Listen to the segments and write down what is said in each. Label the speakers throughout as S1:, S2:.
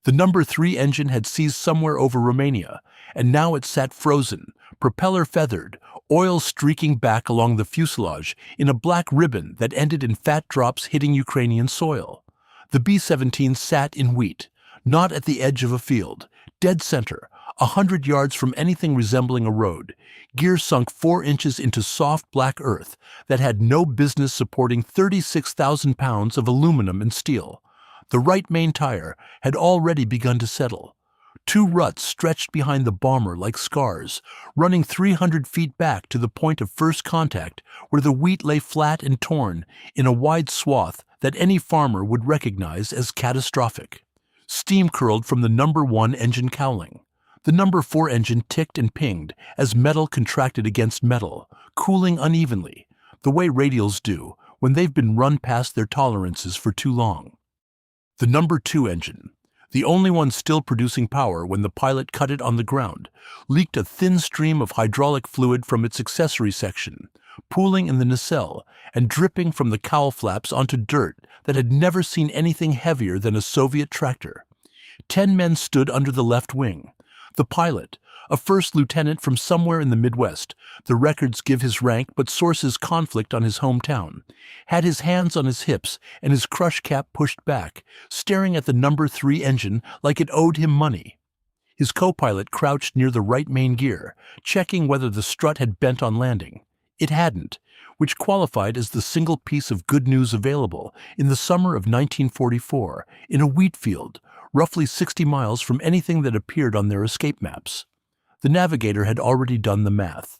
S1: The number 3 engine had seized somewhere over Romania, and now it sat frozen, propeller feathered, oil streaking back along the fuselage in a black ribbon that ended in fat drops hitting Ukrainian soil. The B-17 sat in wheat, not at the edge of a field, dead center, 100 yards from anything resembling a road, gear sunk 4 inches into soft black earth that had no business supporting 36,000 pounds of aluminum and steel. The right main tire had already begun to settle. 2 ruts stretched behind the bomber like scars, running 300 feet back to the point of first contact where the wheat lay flat and torn in a wide swath that any farmer would recognize as catastrophic. Steam curled from the number 1 engine cowling. The number 4 engine ticked and pinged as metal contracted against metal, cooling unevenly, the way radials do when they've been run past their tolerances for too long. The number 2 engine, the only one still producing power when the pilot cut it on the ground, leaked a thin stream of hydraulic fluid from its accessory section, pooling in the nacelle and dripping from the cowl flaps onto dirt that had never seen anything heavier than a Soviet tractor. 10 men stood under the left wing. The pilot, a first lieutenant from somewhere in the Midwest, the records give his rank but sources conflict on his hometown, had his hands on his hips and his crush cap pushed back, staring at the number 3 engine like it owed him money. His co-pilot crouched near the right main gear, checking whether the strut had bent on landing. It hadn't, which qualified as the single piece of good news available in the summer of 1944 in a wheat field, roughly 60 miles from anything that appeared on their escape maps. The navigator had already done the math.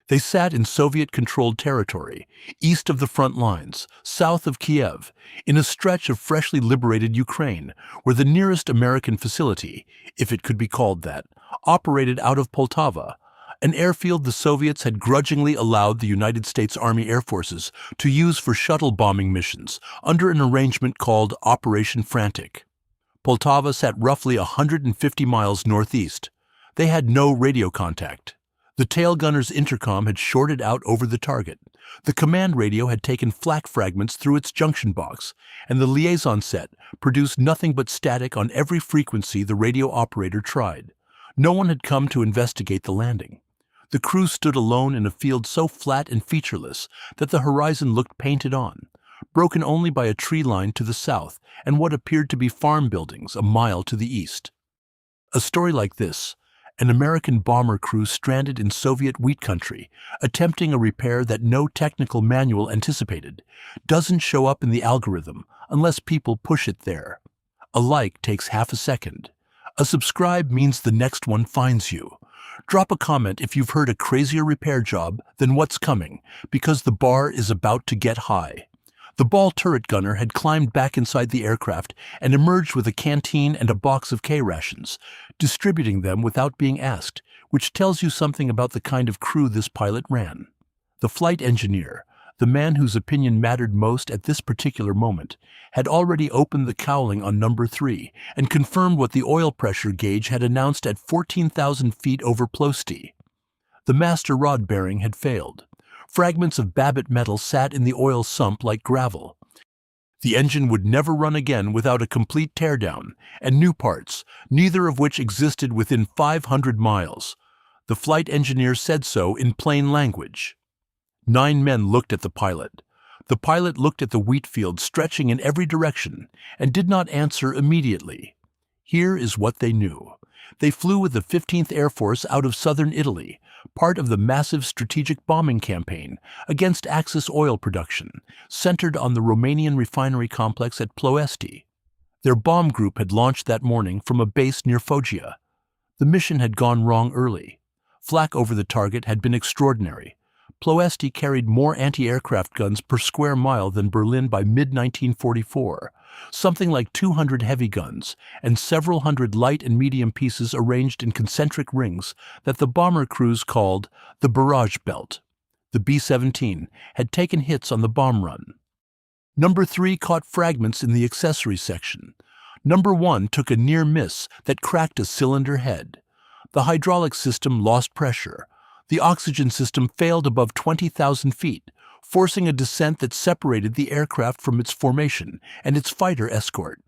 S1: They sat in Soviet-controlled territory, east of the front lines, south of Kiev, in a stretch of freshly liberated Ukraine, where the nearest American facility, if it could be called that, operated out of Poltava, an airfield the Soviets had grudgingly allowed the United States Army Air Forces to use for shuttle bombing missions under an arrangement called Operation Frantic. Poltava sat roughly 150 miles northeast. They had no radio contact. The tail gunner's intercom had shorted out over the target. The command radio had taken flak fragments through its junction box, and the liaison set produced nothing but static on every frequency the radio operator tried. No one had come to investigate the landing. The crew stood alone in a field so flat and featureless that the horizon looked painted on, broken only by a tree line to the south and what appeared to be farm buildings a mile to the east. A story like this, an American bomber crew stranded in Soviet wheat country, attempting a repair that no technical manual anticipated, doesn't show up in the algorithm unless people push it there. A like takes half a second. A subscribe means the next one finds you. Drop a comment if you've heard a crazier repair job than what's coming, because the bar is about to get high. The ball turret gunner had climbed back inside the aircraft and emerged with a canteen and a box of K-rations, distributing them without being asked, which tells you something about the kind of crew this pilot ran. The flight engineer, the man whose opinion mattered most at this particular moment, had already opened the cowling on number 3 and confirmed what the oil pressure gauge had announced at 14,000 feet over Ploesti. The master rod bearing had failed. Fragments of Babbitt metal sat in the oil sump like gravel. The engine would never run again without a complete teardown and new parts, neither of which existed within 500 miles. The flight engineer said so in plain language. 9 men looked at the pilot. The pilot looked at the wheat field stretching in every direction and did not answer immediately. Here is what they knew. They flew with the 15th Air Force out of southern Italy, part of the massive strategic bombing campaign against Axis oil production, centered on the Romanian refinery complex at Ploesti. Their bomb group had launched that morning from a base near Foggia. The mission had gone wrong early. Flak over the target had been extraordinary. Ploesti carried more anti-aircraft guns per square mile than Berlin by mid-1944, something like 200 heavy guns and several hundred light and medium pieces arranged in concentric rings that the bomber crews called the barrage belt. The B-17 had taken hits on the bomb run. Number 3 caught fragments in the accessory section. Number 1 took a near miss that cracked a cylinder head. The hydraulic system lost pressure. The oxygen system failed above 20,000 feet, forcing a descent that separated the aircraft from its formation and its fighter escort.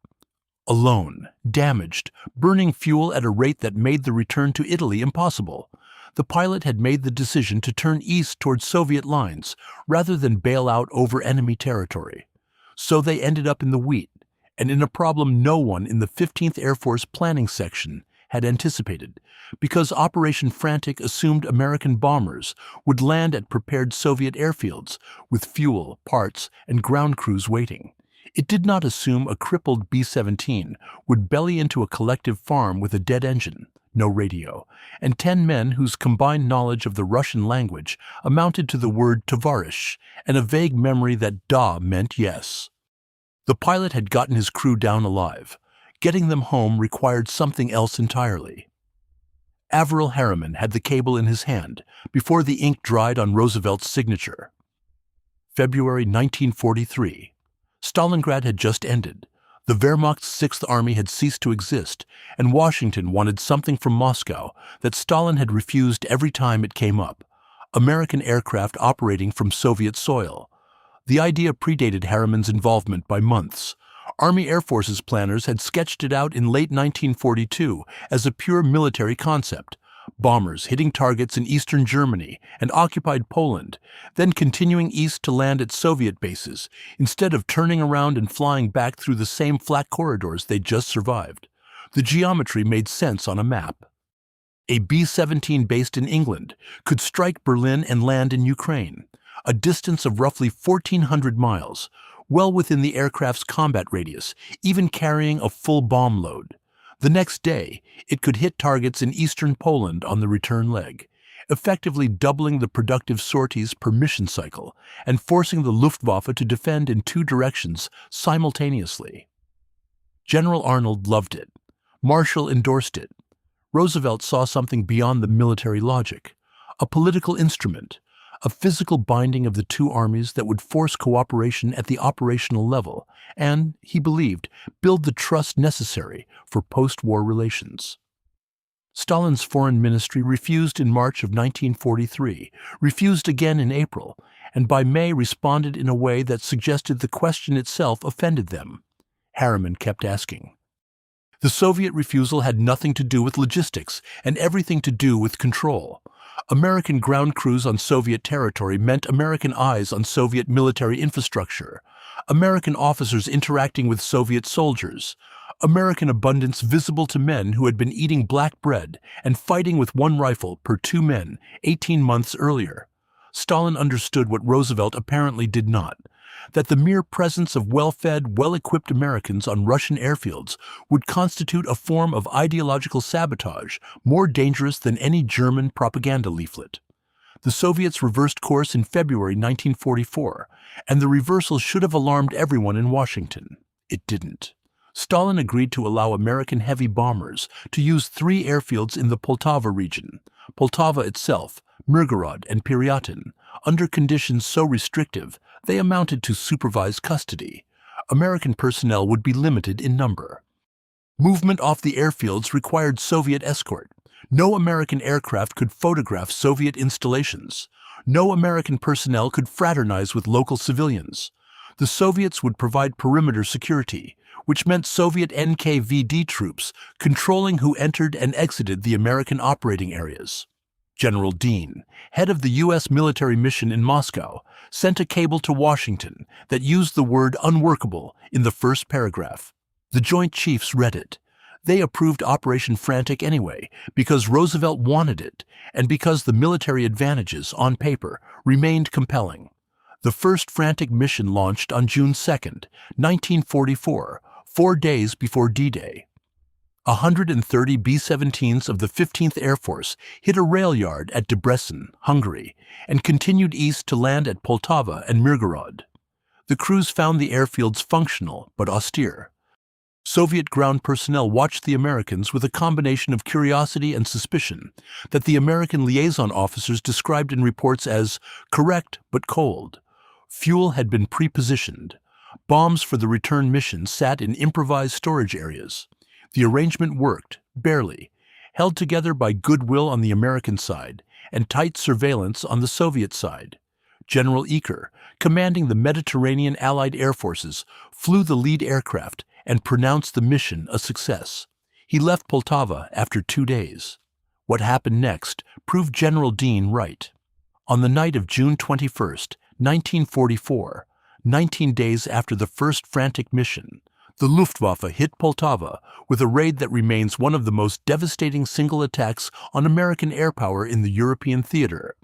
S1: Alone, damaged, burning fuel at a rate that made the return to Italy impossible. The pilot had made the decision to turn east towards Soviet lines rather than bail out over enemy territory. So they ended up in the wheat, and in a problem no one in the 15th Air Force planning section had anticipated, because Operation Frantic assumed American bombers would land at prepared Soviet airfields with fuel, parts, and ground crews waiting. It did not assume a crippled B-17 would belly into a collective farm with a dead engine, no radio, and 10 men whose combined knowledge of the Russian language amounted to the word tovarish and a vague memory that da meant yes. The pilot had gotten his crew down alive. Getting them home required something else entirely. Averell Harriman had the cable in his hand before the ink dried on Roosevelt's signature. February 1943. Stalingrad had just ended. The Wehrmacht's Sixth Army had ceased to exist, and Washington wanted something from Moscow that Stalin had refused every time it came up: American aircraft operating from Soviet soil. The idea predated Harriman's involvement by months. Army Air Forces planners had sketched it out in late 1942 as a pure military concept: bombers hitting targets in eastern Germany and occupied Poland, then continuing east to land at Soviet bases, instead of turning around and flying back through the same flat corridors they'd just survived. The geometry made sense on a map. A B-17 based in England could strike Berlin and land in Ukraine, a distance of roughly 1,400 miles, well within the aircraft's combat radius, even carrying a full bomb load. The next day, it could hit targets in eastern Poland on the return leg, effectively doubling the productive sorties per mission cycle and forcing the Luftwaffe to defend in two directions simultaneously. General Arnold loved it. Marshall endorsed it. Roosevelt saw something beyond the military logic: a political instrument, a physical binding of the two armies that would force cooperation at the operational level and, he believed, build the trust necessary for post-war relations. Stalin's foreign ministry refused in March of 1943, refused again in April, and by May responded in a way that suggested the question itself offended them. Harriman kept asking. The Soviet refusal had nothing to do with logistics and everything to do with control. American ground crews on Soviet territory meant American eyes on Soviet military infrastructure, American officers interacting with Soviet soldiers, American abundance visible to men who had been eating black bread and fighting with one rifle per 2 men 18 months earlier. Stalin understood what Roosevelt apparently did not: that the mere presence of well-fed, well-equipped Americans on Russian airfields would constitute a form of ideological sabotage more dangerous than any German propaganda leaflet. The Soviets reversed course in February 1944, and the reversal should have alarmed everyone in Washington. It didn't. Stalin agreed to allow American heavy bombers to use 3 airfields in the Poltava region, Poltava itself, Mirgorod, and Pyatyn, under conditions so restrictive they amounted to supervised custody. American personnel would be limited in number. Movement off the airfields required Soviet escort. No American aircraft could photograph Soviet installations. No American personnel could fraternize with local civilians. The Soviets would provide perimeter security, which meant Soviet NKVD troops controlling who entered and exited the American operating areas. General Dean, head of the U.S. military mission in Moscow, sent a cable to Washington that used the word unworkable in the first paragraph. The Joint Chiefs read it. They approved Operation Frantic anyway, because Roosevelt wanted it, and because the military advantages, on paper, remained compelling. The first Frantic mission launched on June 2, 1944, 4 days before D-Day. 130 B-17s of the 15th Air Force hit a rail yard at Debrecen, Hungary, and continued east to land at Poltava and Mirgorod. The crews found the airfields functional but austere. Soviet ground personnel watched the Americans with a combination of curiosity and suspicion that the American liaison officers described in reports as correct but cold. Fuel had been pre-positioned. Bombs for the return mission sat in improvised storage areas. The arrangement worked, barely, held together by goodwill on the American side and tight surveillance on the Soviet side. General Eaker, commanding the Mediterranean Allied Air Forces, flew the lead aircraft and pronounced the mission a success. He left Poltava after 2 days. What happened next proved General Dean right. On the night of June 21st, 1944, 19 days after the first Frantic mission, the Luftwaffe hit Poltava with a raid that remains one of the most devastating single attacks on American air power in the European theater.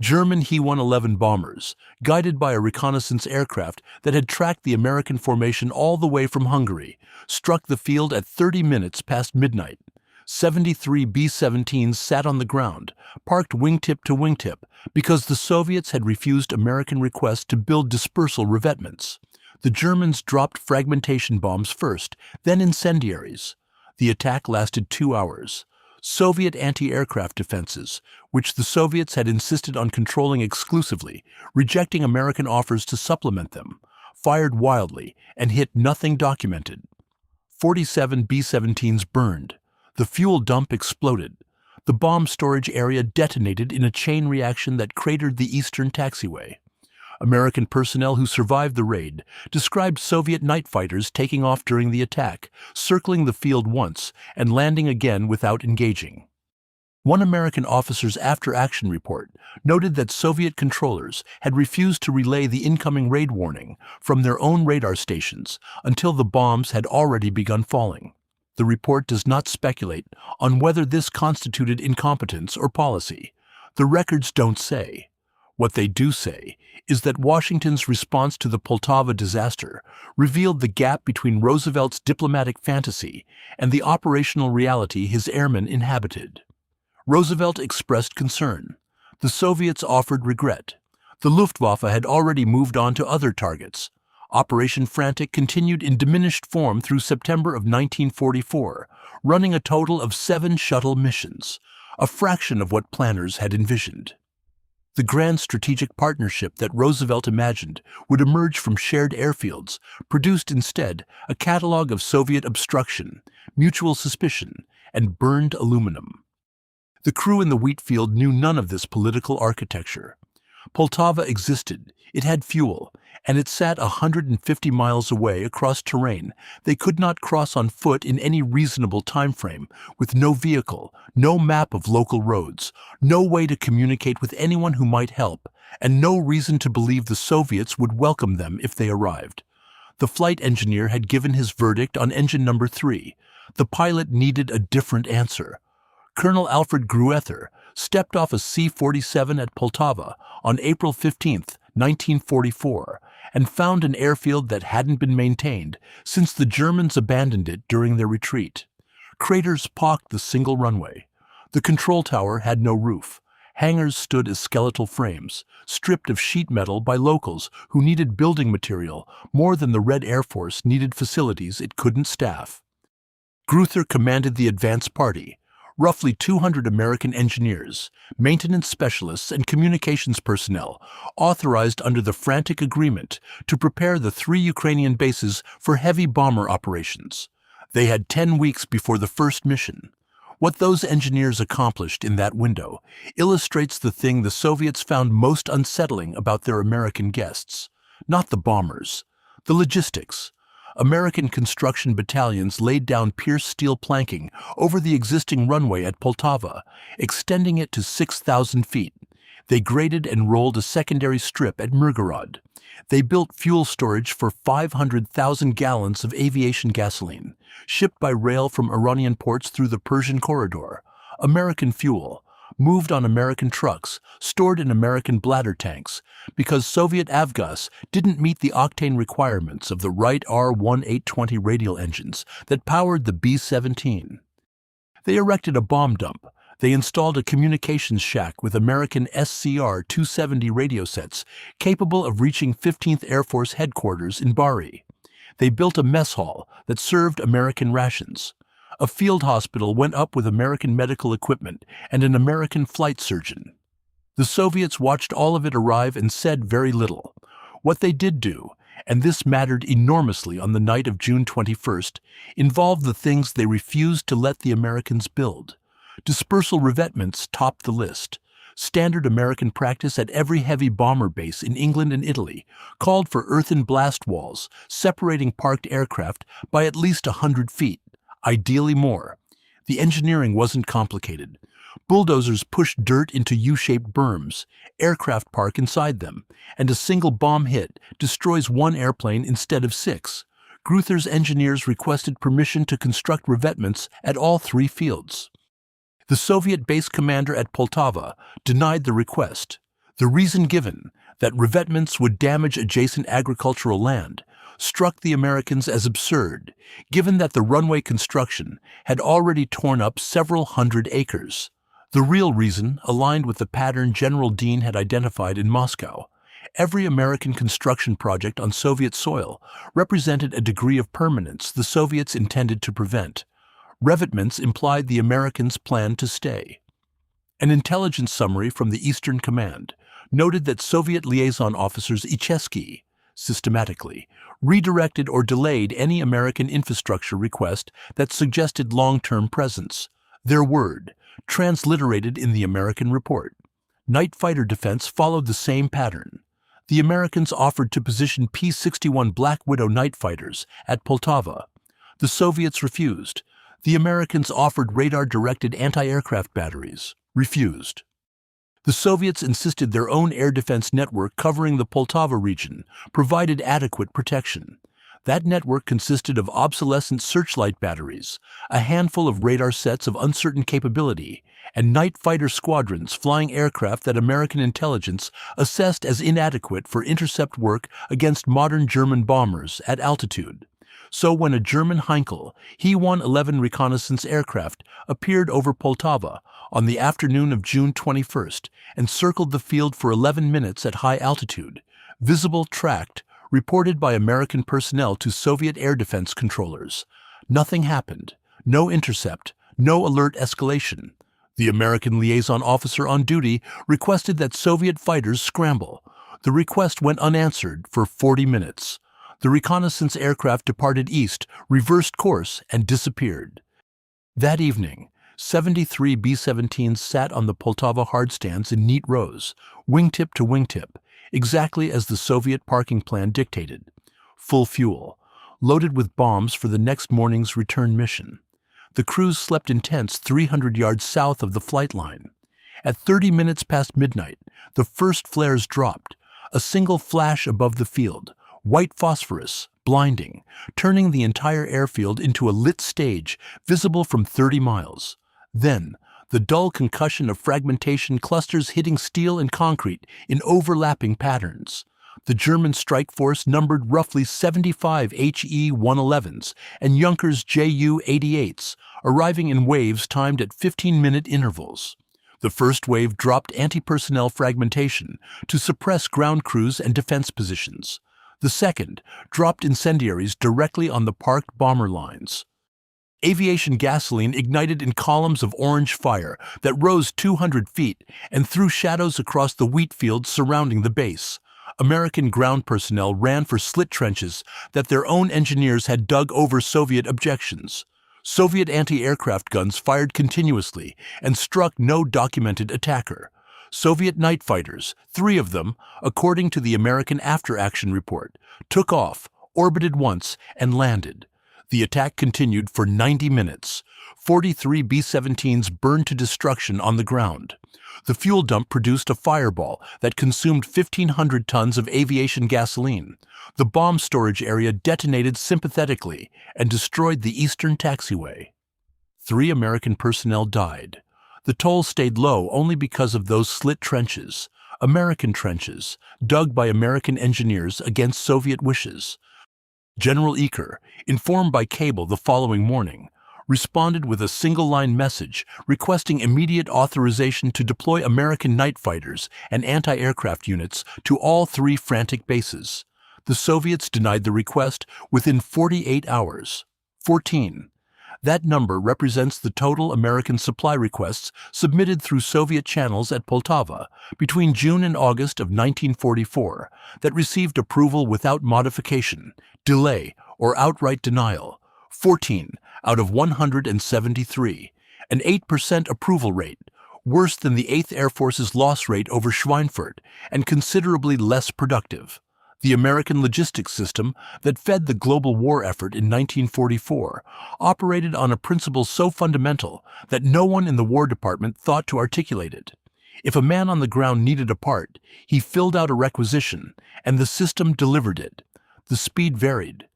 S1: German He-111 bombers, guided by a reconnaissance aircraft that had tracked the American formation all the way from Hungary, struck the field at 30 minutes past midnight. 73 B-17s sat on the ground, parked wingtip to wingtip, because the Soviets had refused American requests to build dispersal revetments. The Germans dropped fragmentation bombs first, then incendiaries. The attack lasted 2 hours. Soviet anti-aircraft defenses, which the Soviets had insisted on controlling exclusively, rejecting American offers to supplement them, fired wildly and hit nothing documented. 47 B-17s burned. The fuel dump exploded. The bomb storage area detonated in a chain reaction that cratered the eastern taxiway. American personnel who survived the raid described Soviet night fighters taking off during the attack, circling the field once and landing again without engaging. One American officer's after-action report noted that Soviet controllers had refused to relay the incoming raid warning from their own radar stations until the bombs had already begun falling. The report does not speculate on whether this constituted incompetence or policy. The records don't say. What they do say is that Washington's response to the Poltava disaster revealed the gap between Roosevelt's diplomatic fantasy and the operational reality his airmen inhabited. Roosevelt expressed concern. The Soviets offered regret. The Luftwaffe had already moved on to other targets. Operation Frantic continued in diminished form through September of 1944, running a total of 7 shuttle missions, a fraction of what planners had envisioned. The grand strategic partnership that Roosevelt imagined would emerge from shared airfields produced instead a catalog of Soviet obstruction, mutual suspicion, and burned aluminum. The crew in the wheat field knew none of this political architecture. Poltava existed, it had fuel, and it sat 150 miles away across terrain they could not cross on foot in any reasonable time frame, with no vehicle, no map of local roads, no way to communicate with anyone who might help, and no reason to believe the Soviets would welcome them if they arrived. The flight engineer had given his verdict on engine number 3. The pilot needed a different answer. Colonel Alfred Gruether stepped off a C-47 at Poltava on April 15, 1944, and found an airfield that hadn't been maintained since the Germans abandoned it during their retreat. Craters pocked the single runway. The control tower had no roof. Hangars stood as skeletal frames, stripped of sheet metal by locals who needed building material more than the Red Air Force needed facilities it couldn't staff. Gruether commanded the advance party, roughly 200 American engineers, maintenance specialists, and communications personnel authorized under the Frantic Agreement to prepare the 3 Ukrainian bases for heavy bomber operations. They had 10 weeks before the first mission. What those engineers accomplished in that window illustrates the thing the Soviets found most unsettling about their American guests. Not the bombers, the logistics. American construction battalions laid down pierced steel planking over the existing runway at Poltava, extending it to 6,000 feet. They graded and rolled a secondary strip at Mirgorod. They built fuel storage for 500,000 gallons of aviation gasoline, shipped by rail from Iranian ports through the Persian corridor. American fuel, moved on American trucks, stored in American bladder tanks, because Soviet avgas didn't meet the octane requirements of the Wright R-1820 radial engines that powered the B-17. They erected a bomb dump. They installed a communications shack with American SCR-270 radio sets capable of reaching 15th Air Force headquarters in Bari. They built a mess hall that served American rations. A field hospital went up with American medical equipment and an American flight surgeon. The Soviets watched all of it arrive and said very little. What they did do, and this mattered enormously on the night of June 21st, involved the things they refused to let the Americans build. Dispersal revetments topped the list. standard American practice at every heavy bomber base in England and Italy, called for earthen blast walls separating parked aircraft by at least 100 feet, ideally more. The engineering wasn't complicated. Bulldozers push dirt into U-shaped berms, aircraft park inside them, and a single bomb hit destroys one airplane instead of 6. Gruether's engineers requested permission to construct revetments at all 3 fields. The Soviet base commander at Poltava denied the request. The reason given, that revetments would damage adjacent agricultural land, struck the Americans as absurd, given that the runway construction had already torn up several hundred acres. The real reason aligned with the pattern General Dean had identified in Moscow. Every American construction project on Soviet soil represented a degree of permanence the Soviets intended to prevent. Revetments implied the Americans planned to stay. An intelligence summary from the Eastern Command noted that Soviet liaison officers Ichesky, systematically, redirected or delayed any American infrastructure request that suggested long-term presence. Their word, transliterated in the American report. Night fighter defense followed the same pattern. The Americans offered to position P-61 Black Widow night fighters at Poltava. The Soviets refused. The Americans offered radar-directed anti-aircraft batteries. Refused. The Soviets insisted their own air defense network covering the Poltava region provided adequate protection. That network consisted of obsolescent searchlight batteries, a handful of radar sets of uncertain capability, and night fighter squadrons flying aircraft that American intelligence assessed as inadequate for intercept work against modern German bombers at altitude. So when a German Heinkel He-111 reconnaissance aircraft appeared over Poltava on the afternoon of June 21st and circled the field for 11 minutes at high altitude, visible, tracked, reported by American personnel to Soviet air defense controllers. Nothing happened. No intercept. No alert escalation. The American liaison officer on duty requested that Soviet fighters scramble. The request went unanswered for 40 minutes. The reconnaissance aircraft departed east, reversed course, and disappeared. That evening, 73 B-17s sat on the Poltava hardstands in neat rows, wingtip to wingtip, exactly as the Soviet parking plan dictated. Full fuel, loaded with bombs for the next morning's return mission. The crews slept in tents 300 yards south of the flight line. At 30 minutes past midnight, the first flares dropped, a single flash above the field, white phosphorus, blinding, turning the entire airfield into a lit stage visible from 30 miles. Then, the dull concussion of fragmentation clusters hitting steel and concrete in overlapping patterns. The German strike force numbered roughly 75 HE-111s and Junkers Ju-88s, arriving in waves timed at 15-minute intervals. The first wave dropped anti-personnel fragmentation to suppress ground crews and defense positions. The second dropped incendiaries directly on the parked bomber lines. Aviation gasoline ignited in columns of orange fire that rose 200 feet and threw shadows across the wheat fields surrounding the base. American ground personnel ran for slit trenches that their own engineers had dug over Soviet objections. Soviet anti-aircraft guns fired continuously and struck no documented attacker. Soviet night fighters, 3 of them, according to the American after-action report, took off, orbited once, and landed. The attack continued for 90 minutes. 43 B-17s burned to destruction on the ground. The fuel dump produced a fireball that consumed 1,500 tons of aviation gasoline. The bomb storage area detonated sympathetically and destroyed the eastern taxiway. 3 American personnel died. The toll stayed low only because of those slit trenches, American trenches, dug by American engineers against Soviet wishes. General Eaker, informed by cable the following morning, responded with a single-line message requesting immediate authorization to deploy American night fighters and anti-aircraft units to all 3 Frantic bases. The Soviets denied the request within 48 hours. 14. That number represents the total American supply requests submitted through Soviet channels at Poltava between June and August of 1944 that received approval without modification, delay, or outright denial. 14 out of 173, an 8% approval rate. worse than the 8th Air Force's loss rate over Schweinfurt, and considerably less productive. The American logistics system that fed the global war effort in 1944 operated on a principle so fundamental that no one in the War Department thought to articulate it. If a man on the ground needed a part, he filled out a requisition, and the system delivered it. The speed varied.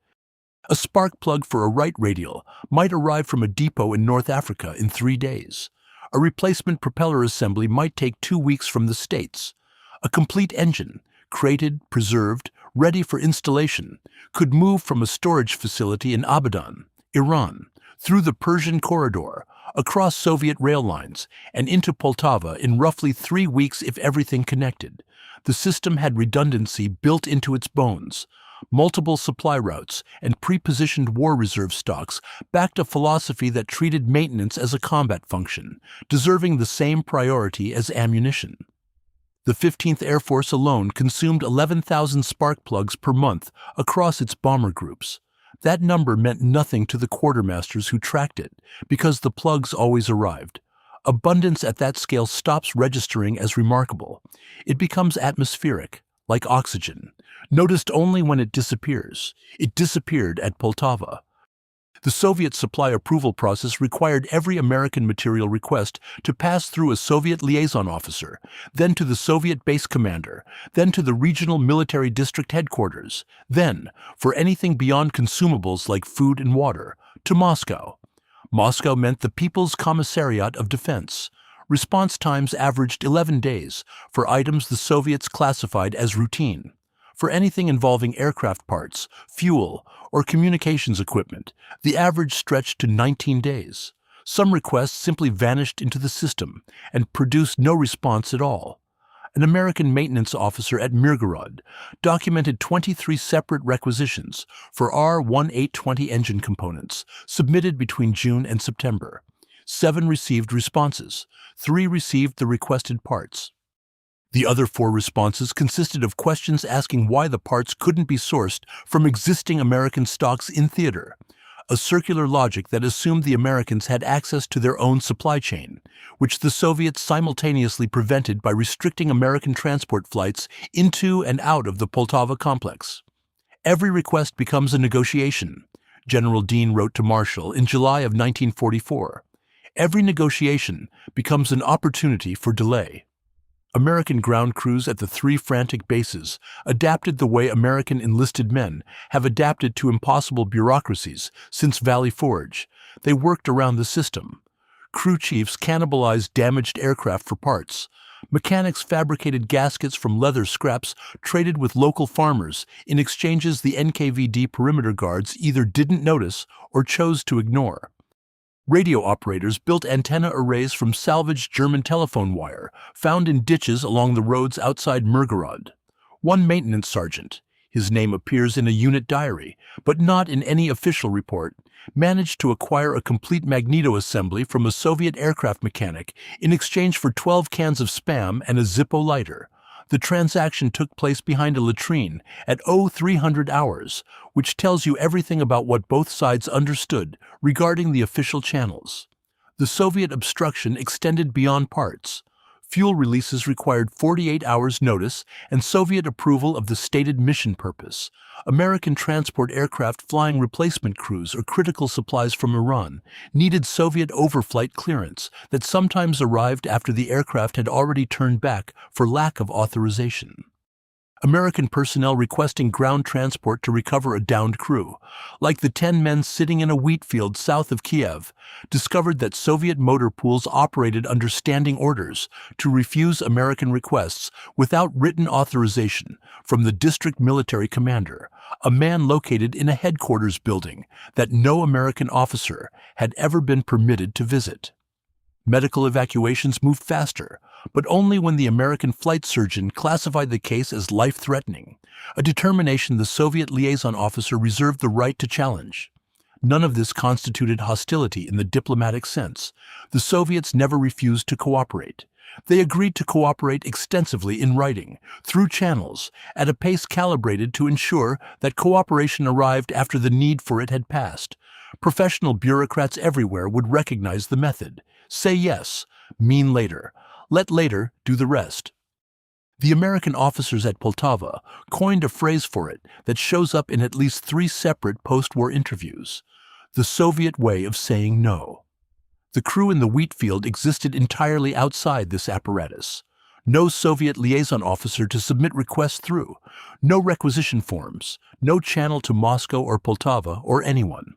S1: A spark plug for a right radial might arrive from a depot in North Africa in 3 days. A replacement propeller assembly might take 2 weeks from the States. A complete engine, crated, preserved, ready for installation, could move from a storage facility in Abadan, Iran, through the Persian corridor, across Soviet rail lines, and into Poltava in roughly 3 weeks if everything connected. The system had redundancy built into its bones. Multiple supply routes and pre-positioned war reserve stocks backed a philosophy that treated maintenance as a combat function, deserving the same priority as ammunition. The 15th Air Force alone consumed 11,000 spark plugs per month across its bomber groups. That number meant nothing to the quartermasters who tracked it, because the plugs always arrived. Abundance at that scale stops registering as remarkable. It becomes atmospheric, like oxygen, noticed only when it disappears. It disappeared at Poltava. The Soviet supply approval process required every American material request to pass through a Soviet liaison officer, then to the Soviet base commander, then to the regional military district headquarters, then, for anything beyond consumables like food and water, to Moscow. Moscow meant the People's Commissariat of Defense. Response times averaged 11 days for items the Soviets classified as routine. For anything involving aircraft parts, fuel, or communications equipment, the average stretched to 19 days. Some requests simply vanished into the system and produced no response at all. An American maintenance officer at Mirgorod documented 23 separate requisitions for R-1820 engine components submitted between June and September. 7 received responses. 3 received the requested parts. The other 4 responses consisted of questions asking why the parts couldn't be sourced from existing American stocks in theater, a circular logic that assumed the Americans had access to their own supply chain, which the Soviets simultaneously prevented by restricting American transport flights into and out of the Poltava complex. Every request becomes a negotiation, General Dean wrote to Marshall in July of 1944. Every negotiation becomes an opportunity for delay. American ground crews at the 3 Frantic bases adapted the way American enlisted men have adapted to impossible bureaucracies since Valley Forge. They worked around the system. Crew chiefs cannibalized damaged aircraft for parts. Mechanics fabricated gaskets from leather scraps traded with local farmers in exchanges the NKVD perimeter guards either didn't notice or chose to ignore. Radio operators built antenna arrays from salvaged German telephone wire found in ditches along the roads outside Mirgorod. One maintenance sergeant, his name appears in a unit diary, but not in any official report, managed to acquire a complete magneto assembly from a Soviet aircraft mechanic in exchange for 12 cans of Spam and a Zippo lighter. The transaction took place behind a latrine at 0300 hours, which tells you everything about what both sides understood regarding the official channels. The Soviet obstruction extended beyond parts. Fuel releases required 48 hours notice and Soviet approval of the stated mission purpose. American transport aircraft flying replacement crews or critical supplies from Iran needed Soviet overflight clearance that sometimes arrived after the aircraft had already turned back for lack of authorization. American personnel requesting ground transport to recover a downed crew, like the 10 men sitting in a wheat field south of Kiev, discovered that Soviet motor pools operated under standing orders to refuse American requests without written authorization from the district military commander, a man located in a headquarters building that no American officer had ever been permitted to visit. Medical evacuations moved faster, but only when the American flight surgeon classified the case as life-threatening, a determination the Soviet liaison officer reserved the right to challenge. None of this constituted hostility in the diplomatic sense. The Soviets never refused to cooperate. They agreed to cooperate extensively in writing, through channels, at a pace calibrated to ensure that cooperation arrived after the need for it had passed. Professional bureaucrats everywhere would recognize the method. Say yes, Mean later. Let later do the rest. The American officers at Poltava coined a phrase for it that shows up in at least 3 separate post-war interviews: the Soviet way of saying no. The crew in the wheat field existed entirely outside this apparatus. No Soviet liaison officer to submit requests through, no requisition forms, no channel to Moscow or Poltava or anyone.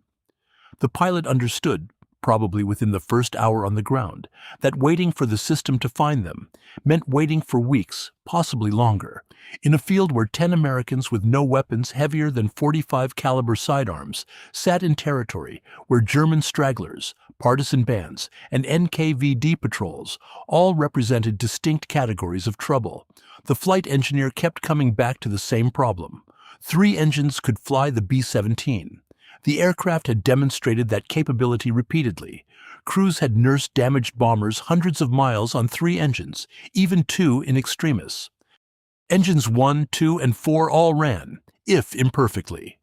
S1: The pilot understood, probably within the first hour on the ground, that waiting for the system to find them meant waiting for weeks, possibly longer, in a field where 10 Americans with no weapons heavier than .45 caliber sidearms sat in territory where German stragglers, partisan bands, and NKVD patrols all represented distinct categories of trouble. The flight engineer kept coming back to the same problem. 3 engines could fly the B-17. The aircraft had demonstrated that capability repeatedly. Crews had nursed damaged bombers hundreds of miles on 3 engines, even 2 in extremis. Engines 1, 2, and 4 all ran, if imperfectly.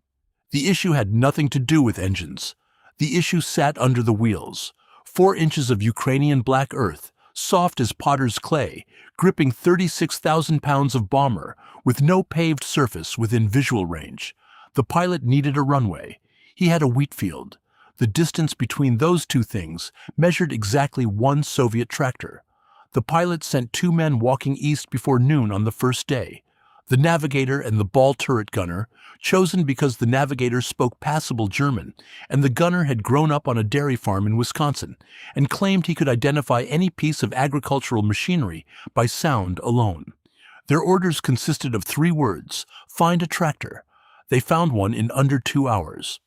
S1: The issue had nothing to do with engines. The issue sat under the wheels. 4 inches of Ukrainian black earth, soft as potter's clay, gripping 36,000 pounds of bomber, with no paved surface within visual range. The pilot needed a runway. He had a wheat field. The distance between those 2 things measured exactly 1 Soviet tractor. The pilot sent 2 men walking east before noon on the first day. The navigator and the ball turret gunner, chosen because the navigator spoke passable German and the gunner had grown up on a dairy farm in Wisconsin and claimed he could identify any piece of agricultural machinery by sound alone. Their orders consisted of 3 words: find a tractor. They found one in under 2 hours.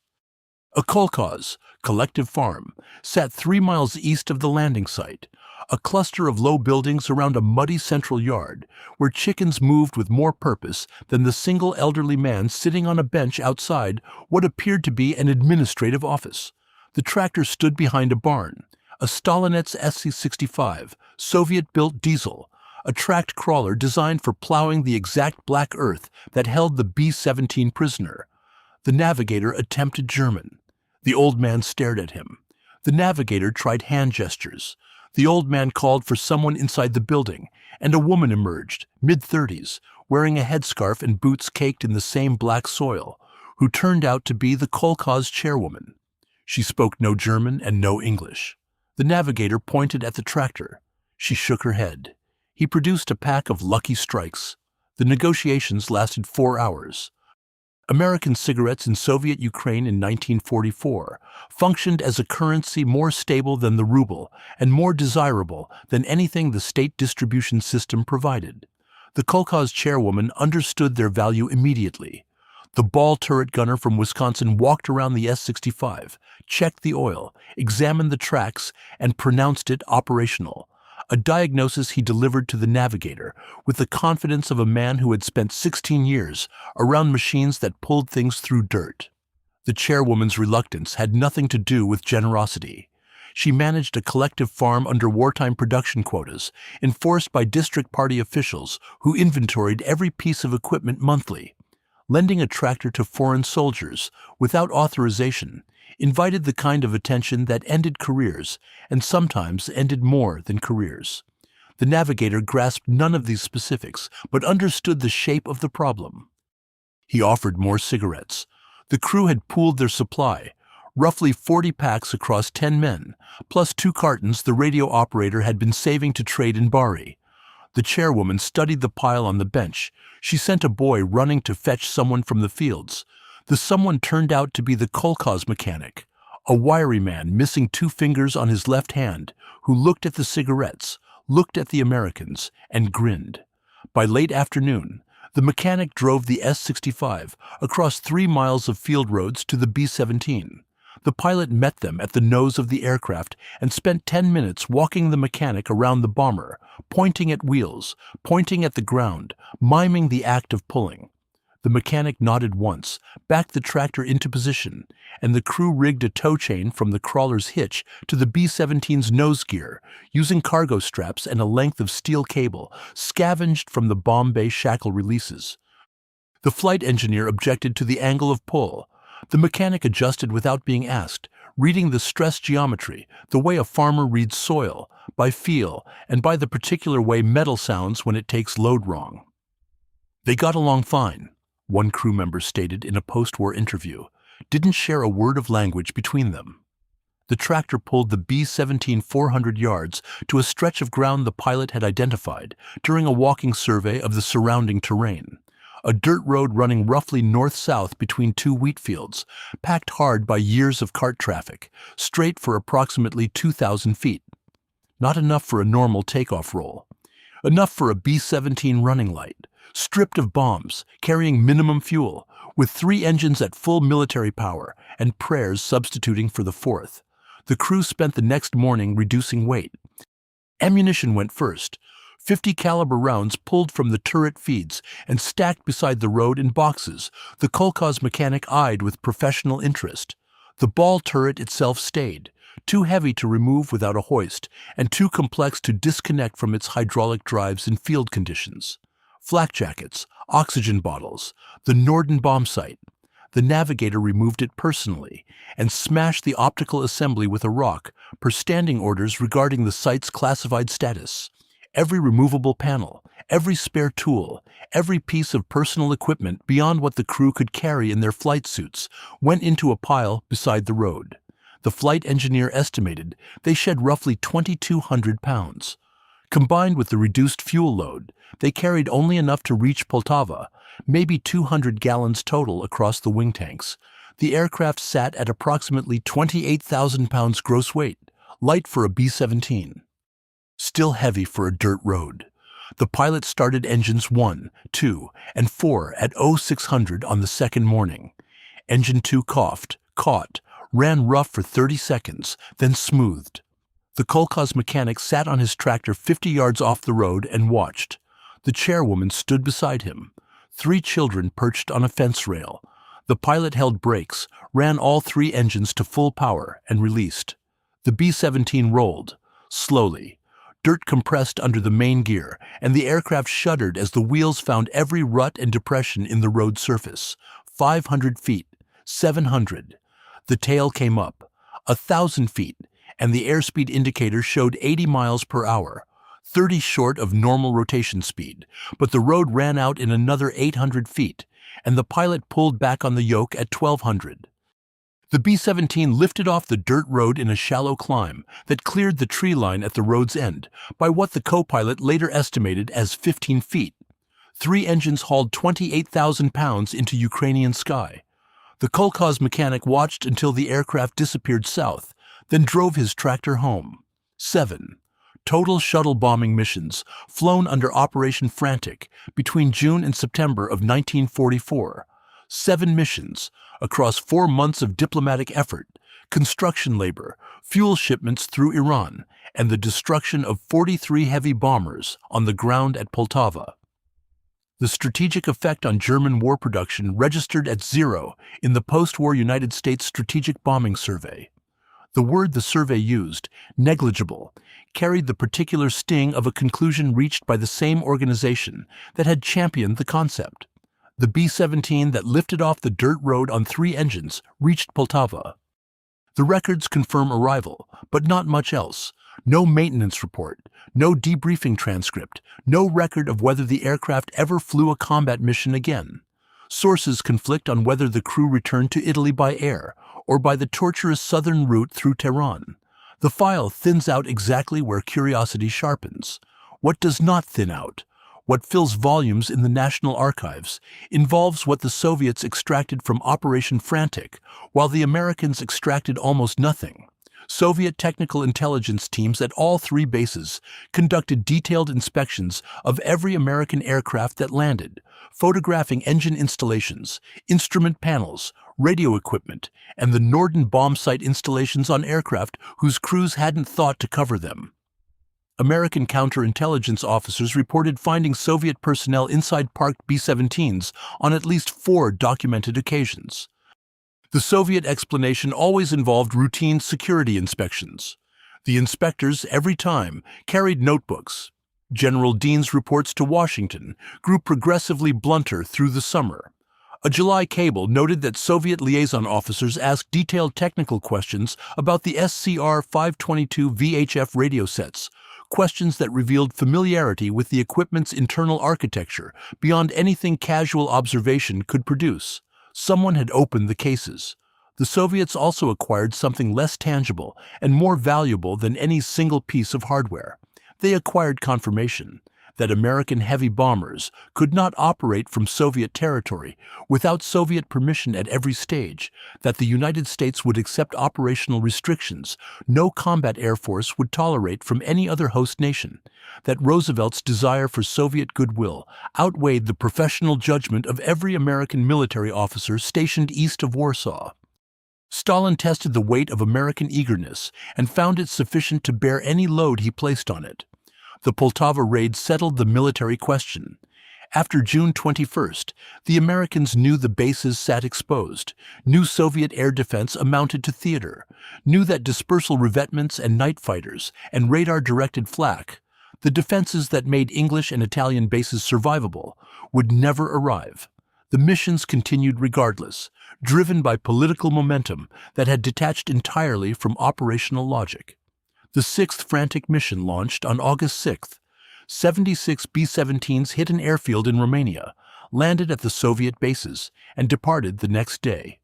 S1: A kolkhoz, collective farm, sat 3 miles east of the landing site, a cluster of low buildings around a muddy central yard where chickens moved with more purpose than the single elderly man sitting on a bench outside what appeared to be an administrative office. The tractor stood behind a barn, a Stalinets SC-65, Soviet-built diesel, a tracked crawler designed for plowing the exact black earth that held the B-17 prisoner. The navigator attempted German. The old man stared at him. The navigator tried hand gestures. The old man called for someone inside the building, and a woman emerged, mid-30s, wearing a headscarf and boots caked in the same black soil, who turned out to be the kolkhoz chairwoman. She spoke no German and no English. The navigator pointed at the tractor. She shook her head. He produced a pack of Lucky Strikes. The negotiations lasted 4 hours. American cigarettes in Soviet Ukraine in 1944 functioned as a currency more stable than the ruble and more desirable than anything the state distribution system provided. The kolkhoz chairwoman understood their value immediately. The ball turret gunner from Wisconsin walked around the S-65, checked the oil, examined the tracks, and pronounced it operational. A diagnosis he delivered to the navigator with the confidence of a man who had spent 16 years around machines that pulled things through dirt. The chairwoman's reluctance had nothing to do with generosity. She managed a collective farm under wartime production quotas, enforced by district party officials who inventoried every piece of equipment monthly. Lending a tractor to foreign soldiers without authorization invited the kind of attention that ended careers and sometimes ended more than careers. The navigator grasped none of these specifics, but understood the shape of the problem. He offered more cigarettes. The crew had pooled their supply, roughly 40 packs across 10 men, plus 2 cartons the radio operator had been saving to trade in Bari. The chairwoman studied the pile on the bench. She sent a boy running to fetch someone from the fields. The someone turned out to be the kolkhoz mechanic, a wiry man missing 2 fingers on his left hand, who looked at the cigarettes, looked at the Americans, and grinned. By late afternoon, the mechanic drove the S-65 across 3 miles of field roads to the B-17. The pilot met them at the nose of the aircraft and spent 10 minutes walking the mechanic around the bomber, pointing at wheels, pointing at the ground, miming the act of pulling. The mechanic nodded once, backed the tractor into position, and the crew rigged a tow chain from the crawler's hitch to the B-17's nose gear, using cargo straps and a length of steel cable scavenged from the bomb bay shackle releases. The flight engineer objected to the angle of pull. The mechanic adjusted without being asked, reading the stress geometry, the way a farmer reads soil, by feel, and by the particular way metal sounds when it takes load wrong. They got along fine, one crew member stated in a post-war interview, didn't share a word of language between them. The tractor pulled the B-17 400 yards to a stretch of ground the pilot had identified during a walking survey of the surrounding terrain. A dirt road running roughly north-south between two wheat fields, packed hard by years of cart traffic, straight for approximately 2,000 feet. Not enough for a normal takeoff roll. Enough for a B-17 running light, stripped of bombs, carrying minimum fuel, with 3 engines at full military power and prayers substituting for the 4th. The crew spent the next morning reducing weight. Ammunition went first. 50 caliber rounds pulled from the turret feeds and stacked beside the road in boxes, the kolkhoz mechanic eyed with professional interest. The ball turret itself stayed, too heavy to remove without a hoist and too complex to disconnect from its hydraulic drives in field conditions. Flak jackets, oxygen bottles, the Norden bomb sight. The navigator removed it personally and smashed the optical assembly with a rock per standing orders regarding the site's classified status. Every removable panel, every spare tool, every piece of personal equipment beyond what the crew could carry in their flight suits went into a pile beside the road. The flight engineer estimated they shed roughly 2,200 pounds. Combined with the reduced fuel load, they carried only enough to reach Poltava, maybe 200 gallons total across the wing tanks. The aircraft sat at approximately 28,000 pounds gross weight, light for a B-17. Still heavy for a dirt road. The pilot started engines 1, 2, and 4 at 0600 on the second morning. Engine 2 coughed, caught, ran rough for 30 seconds, then smoothed. The kolkhoz mechanic sat on his tractor 50 yards off the road and watched. The chairwoman stood beside him. 3 children perched on a fence rail. The pilot held brakes, ran all 3 engines to full power, and released. The B-17 rolled, slowly. Dirt compressed under the main gear, and the aircraft shuddered as the wheels found every rut and depression in the road surface. 500 feet, 700. The tail came up, 1,000 feet, and the airspeed indicator showed 80 miles per hour, 30 short of normal rotation speed, but the road ran out in another 800 feet, and the pilot pulled back on the yoke at 1,200. The B-17 lifted off the dirt road in a shallow climb that cleared the tree line at the road's end by what the co-pilot later estimated as 15 feet. 3 engines hauled 28,000 pounds into Ukrainian sky. The kolkhoz mechanic watched until the aircraft disappeared south, then drove his tractor home. 7. Total shuttle bombing missions flown under Operation Frantic between June and September of 1944. 7 missions across 4 months of diplomatic effort, construction labor, fuel shipments through Iran, and the destruction of 43 heavy bombers on the ground at Poltava. The strategic effect on German war production registered at 0 in the post-war United States Strategic Bombing Survey. The word the survey used, negligible, carried the particular sting of a conclusion reached by the same organization that had championed the concept. The B-17 that lifted off the dirt road on 3 engines reached Poltava. The records confirm arrival, but not much else. No maintenance report, no debriefing transcript, no record of whether the aircraft ever flew a combat mission again. Sources conflict on whether the crew returned to Italy by air or by the tortuous southern route through Tehran. The file thins out exactly where curiosity sharpens. What does not thin out? What fills volumes in the National Archives involves what the Soviets extracted from Operation Frantic, while the Americans extracted almost nothing. Soviet technical intelligence teams at all 3 bases conducted detailed inspections of every American aircraft that landed, photographing engine installations, instrument panels, radio equipment, and the Norden bomb sight installations on aircraft whose crews hadn't thought to cover them. American counterintelligence officers reported finding Soviet personnel inside parked B-17s on at least 4 documented occasions. The Soviet explanation always involved routine security inspections. The inspectors, every time, carried notebooks. General Dean's reports to Washington grew progressively blunter through the summer. A July cable noted that Soviet liaison officers asked detailed technical questions about the SCR-522 VHF radio sets, questions that revealed familiarity with the equipment's internal architecture beyond anything casual observation could produce. Someone had opened the cases. The Soviets also acquired something less tangible and more valuable than any single piece of hardware. They acquired confirmation that American heavy bombers could not operate from Soviet territory without Soviet permission at every stage, that the United States would accept operational restrictions no combat air force would tolerate from any other host nation, that Roosevelt's desire for Soviet goodwill outweighed the professional judgment of every American military officer stationed east of Warsaw. Stalin tested the weight of American eagerness and found it sufficient to bear any load he placed on it. The Poltava raid settled the military question. After June 21st, the Americans knew the bases sat exposed, knew Soviet air defense amounted to theater, knew that dispersal revetments and night fighters and radar-directed flak, the defenses that made English and Italian bases survivable, would never arrive. The missions continued regardless, driven by political momentum that had detached entirely from operational logic. The 6th Frantic mission launched on August 6th. 76 B-17s hit an airfield in Romania, landed at the Soviet bases, and departed the next day.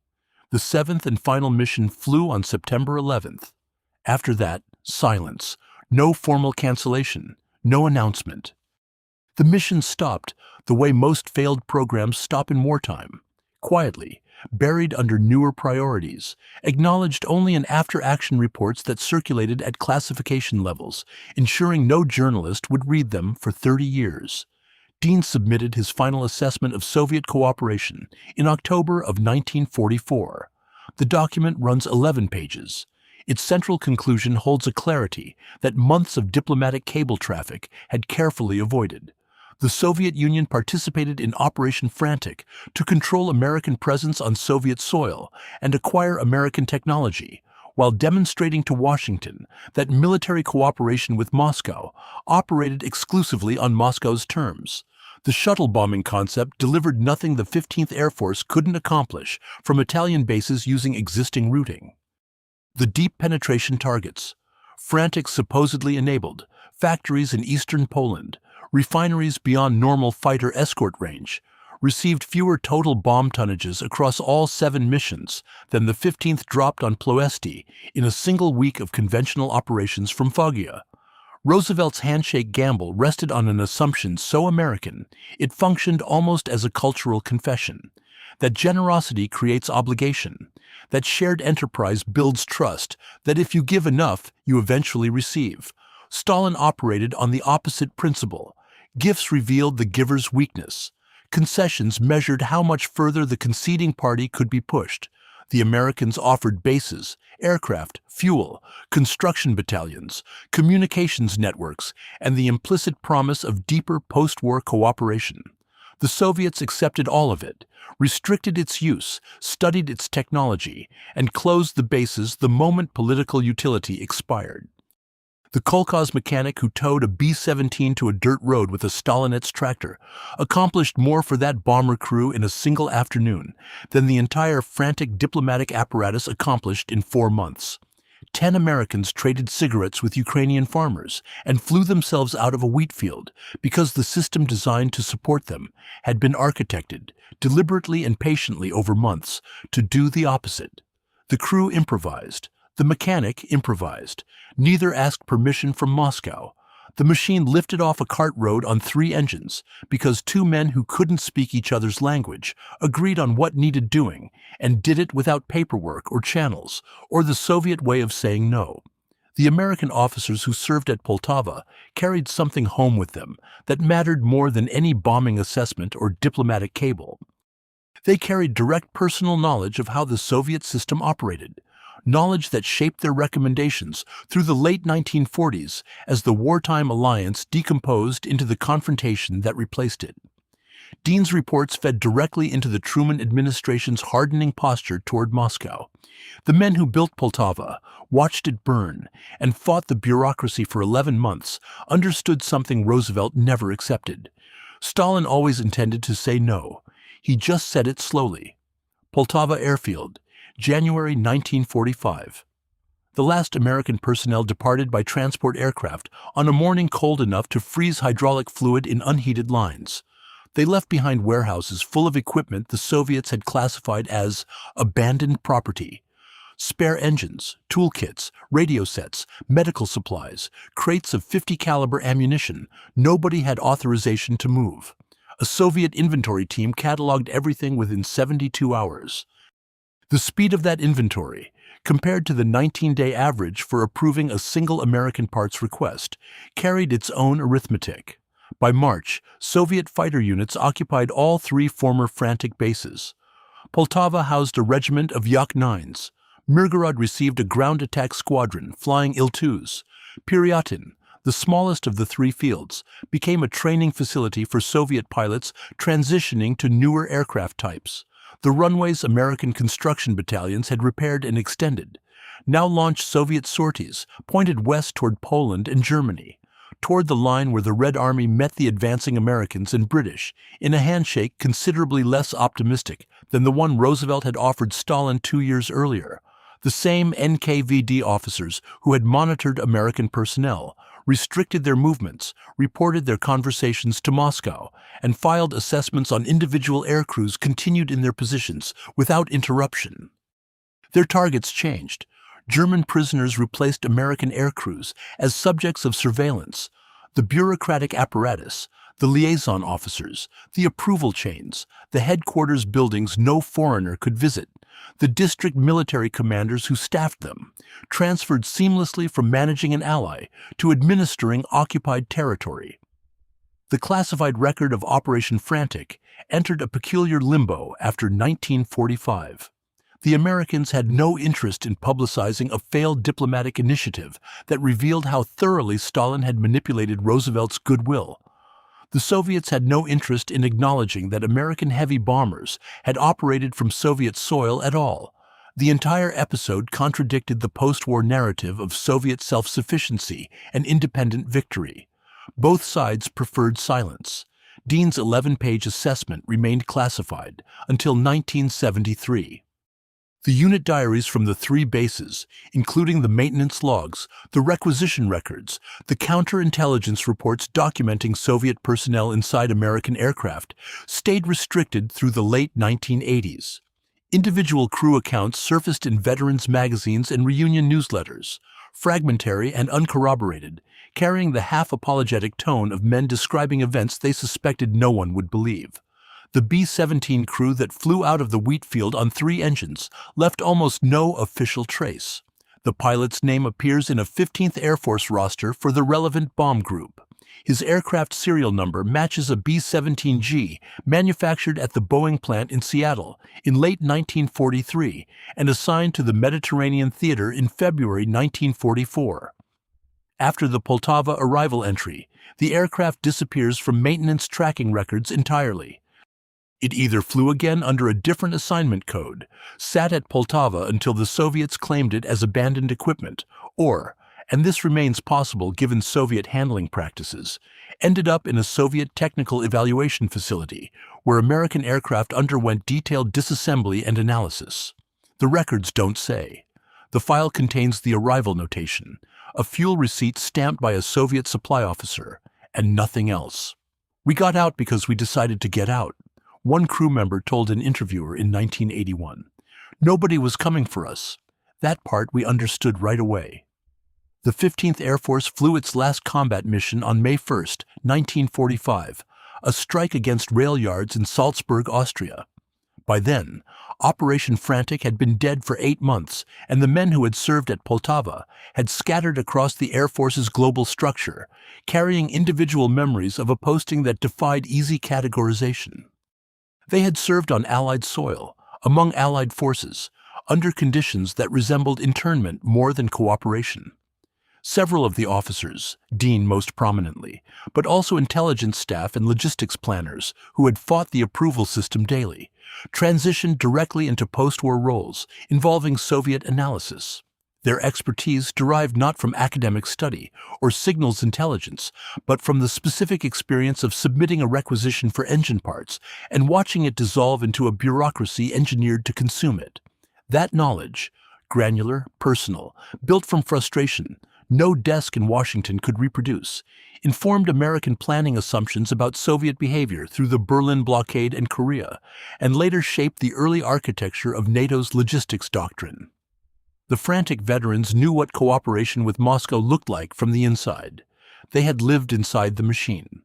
S1: The 7th and final mission flew on September 11th. After that, silence. No formal cancellation. No announcement. The mission stopped the way most failed programs stop in wartime. Quietly, buried under newer priorities, acknowledged only in after-action reports that circulated at classification levels, ensuring no journalist would read them for 30 years. Dean submitted his final assessment of Soviet cooperation in October of 1944. The document runs 11 pages. Its central conclusion holds a clarity that months of diplomatic cable traffic had carefully avoided. The Soviet Union participated in Operation Frantic to control American presence on Soviet soil and acquire American technology, while demonstrating to Washington that military cooperation with Moscow operated exclusively on Moscow's terms. The shuttle bombing concept delivered nothing the 15th Air Force couldn't accomplish from Italian bases using existing routing. The deep penetration targets. Frantic supposedly enabled factories in eastern Poland, refineries beyond normal fighter escort range, received fewer total bomb tonnages across all 7 missions than the 15th dropped on Ploesti in a single week of conventional operations from Foggia. Roosevelt's handshake gamble rested on an assumption so American it functioned almost as a cultural confession, that generosity creates obligation, that shared enterprise builds trust, that if you give enough, you eventually receive. Stalin operated on the opposite principle. Gifts revealed the giver's weakness. Concessions measured how much further the conceding party could be pushed. The Americans offered bases, aircraft, fuel, construction battalions, communications networks, and the implicit promise of deeper post-war cooperation. The Soviets accepted all of it, restricted its use, studied its technology, and closed the bases the moment political utility expired. The kolkhoz mechanic who towed a B-17 to a dirt road with a Stalinets tractor accomplished more for that bomber crew in a single afternoon than the entire Frantic diplomatic apparatus accomplished in 4 months. 10 Americans traded cigarettes with Ukrainian farmers and flew themselves out of a wheat field because the system designed to support them had been architected, deliberately and patiently over months, to do the opposite. The crew improvised. The mechanic improvised. Neither asked permission from Moscow. The machine lifted off a cart road on 3 engines because 2 men who couldn't speak each other's language agreed on what needed doing and did it without paperwork or channels or the Soviet way of saying no. The American officers who served at Poltava carried something home with them that mattered more than any bombing assessment or diplomatic cable. They carried direct personal knowledge of how the Soviet system operated. Knowledge that shaped their recommendations through the late 1940s as the wartime alliance decomposed into the confrontation that replaced it. Dean's reports fed directly into the Truman administration's hardening posture toward Moscow. The men who built Poltava, watched it burn, and fought the bureaucracy for 11 months understood something Roosevelt never accepted. Stalin always intended to say no. He just said it slowly. Poltava Airfield, January 1945. The last American personnel departed by transport aircraft on a morning cold enough to freeze hydraulic fluid in unheated lines. They left behind warehouses full of equipment the Soviets had classified as abandoned property. Spare engines, toolkits, radio sets, medical supplies, crates of .50 caliber ammunition. Nobody had authorization to move. A Soviet inventory team cataloged everything within 72 hours. The speed of that inventory, compared to the 19-day average for approving a single American parts request, carried its own arithmetic. By March, Soviet fighter units occupied all three former Frantic bases. Poltava housed a regiment of Yak-9s. Mirgorod received a ground attack squadron flying Il-2s. Pyryatyn, the smallest of the three fields, became a training facility for Soviet pilots transitioning to newer aircraft types. The runways American construction battalions had repaired and extended, now launched Soviet sorties pointed west toward Poland and Germany, toward the line where the Red Army met the advancing Americans and British in a handshake considerably less optimistic than the one Roosevelt had offered Stalin 2 years earlier. The same NKVD officers who had monitored American personnel, restricted their movements, reported their conversations to Moscow, and filed assessments on individual aircrews continued in their positions without interruption. Their targets changed. German prisoners replaced American aircrews as subjects of surveillance. The bureaucratic apparatus, the liaison officers, the approval chains, the headquarters buildings no foreigner could visit, the district military commanders who staffed them, transferred seamlessly from managing an ally to administering occupied territory. The classified record of Operation Frantic entered a peculiar limbo after 1945. The Americans had no interest in publicizing a failed diplomatic initiative that revealed how thoroughly Stalin had manipulated Roosevelt's goodwill. The Soviets had no interest in acknowledging that American heavy bombers had operated from Soviet soil at all. The entire episode contradicted the post-war narrative of Soviet self-sufficiency and independent victory. Both sides preferred silence. Dean's 11-page assessment remained classified until 1973. The unit diaries from the three bases, including the maintenance logs, the requisition records, the counterintelligence reports documenting Soviet personnel inside American aircraft, stayed restricted through the late 1980s. Individual crew accounts surfaced in veterans' magazines and reunion newsletters, fragmentary and uncorroborated, carrying the half-apologetic tone of men describing events they suspected no one would believe. The B-17 crew that flew out of the wheat field on 3 engines left almost no official trace. The pilot's name appears in a 15th Air Force roster for the relevant bomb group. His aircraft serial number matches a B-17G manufactured at the Boeing plant in Seattle in late 1943 and assigned to the Mediterranean Theater in February 1944. After the Poltava arrival entry, the aircraft disappears from maintenance tracking records entirely. It either flew again under a different assignment code, sat at Poltava until the Soviets claimed it as abandoned equipment, or, and this remains possible given Soviet handling practices, ended up in a Soviet technical evaluation facility where American aircraft underwent detailed disassembly and analysis. The records don't say. The file contains the arrival notation, a fuel receipt stamped by a Soviet supply officer, and nothing else. "We got out because we decided to get out," one crew member told an interviewer in 1981. "Nobody was coming for us. That part we understood right away." The 15th Air Force flew its last combat mission on May 1, 1945, a strike against rail yards in Salzburg, Austria. By then, Operation Frantic had been dead for 8 months, and the men who had served at Poltava had scattered across the Air Force's global structure, carrying individual memories of a posting that defied easy categorization. They had served on Allied soil, among Allied forces, under conditions that resembled internment more than cooperation. Several of the officers, Dean most prominently, but also intelligence staff and logistics planners who had fought the approval system daily, transitioned directly into post-war roles involving Soviet analysis. Their expertise derived not from academic study or signals intelligence, but from the specific experience of submitting a requisition for engine parts and watching it dissolve into a bureaucracy engineered to consume it. That knowledge, granular, personal, built from frustration, no desk in Washington could reproduce, informed American planning assumptions about Soviet behavior through the Berlin blockade and Korea, and later shaped the early architecture of NATO's logistics doctrine. The Frantic veterans knew what cooperation with Moscow looked like from the inside. They had lived inside the machine.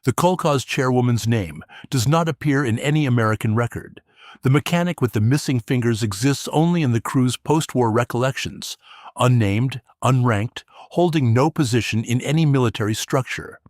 S1: The kolkhoz chairwoman's name does not appear in any American record. The mechanic with the missing fingers exists only in the crew's post-war recollections, unnamed, unranked, holding no position in any military structure.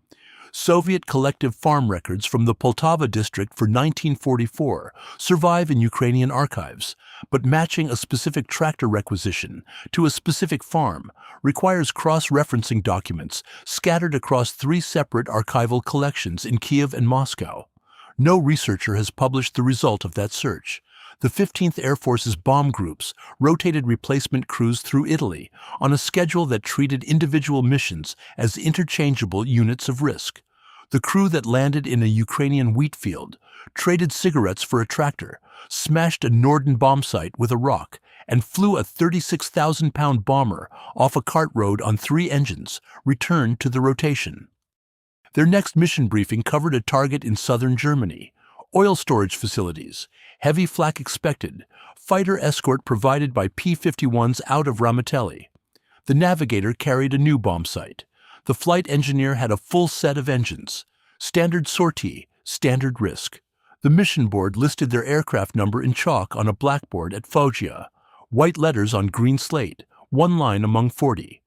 S1: Soviet collective farm records from the Poltava district for 1944 survive in Ukrainian archives, but matching a specific tractor requisition to a specific farm requires cross-referencing documents scattered across 3 separate archival collections in Kiev and Moscow. No researcher has published the result of that search. The 15th Air Force's bomb groups rotated replacement crews through Italy on a schedule that treated individual missions as interchangeable units of risk. The crew that landed in a Ukrainian wheat field traded cigarettes for a tractor, smashed a Norden bomb site with a rock, and flew a 36,000-pound bomber off a cart road on 3 engines, returned to the rotation. Their next mission briefing covered a target in southern Germany, oil storage facilities, heavy flak expected, fighter escort provided by P-51s out of Ramatelli. The navigator carried a new bomb site. The flight engineer had a full set of engines. Standard sortie, standard risk. The mission board listed their aircraft number in chalk on a blackboard at Foggia. White letters on green slate, 1 line among 40.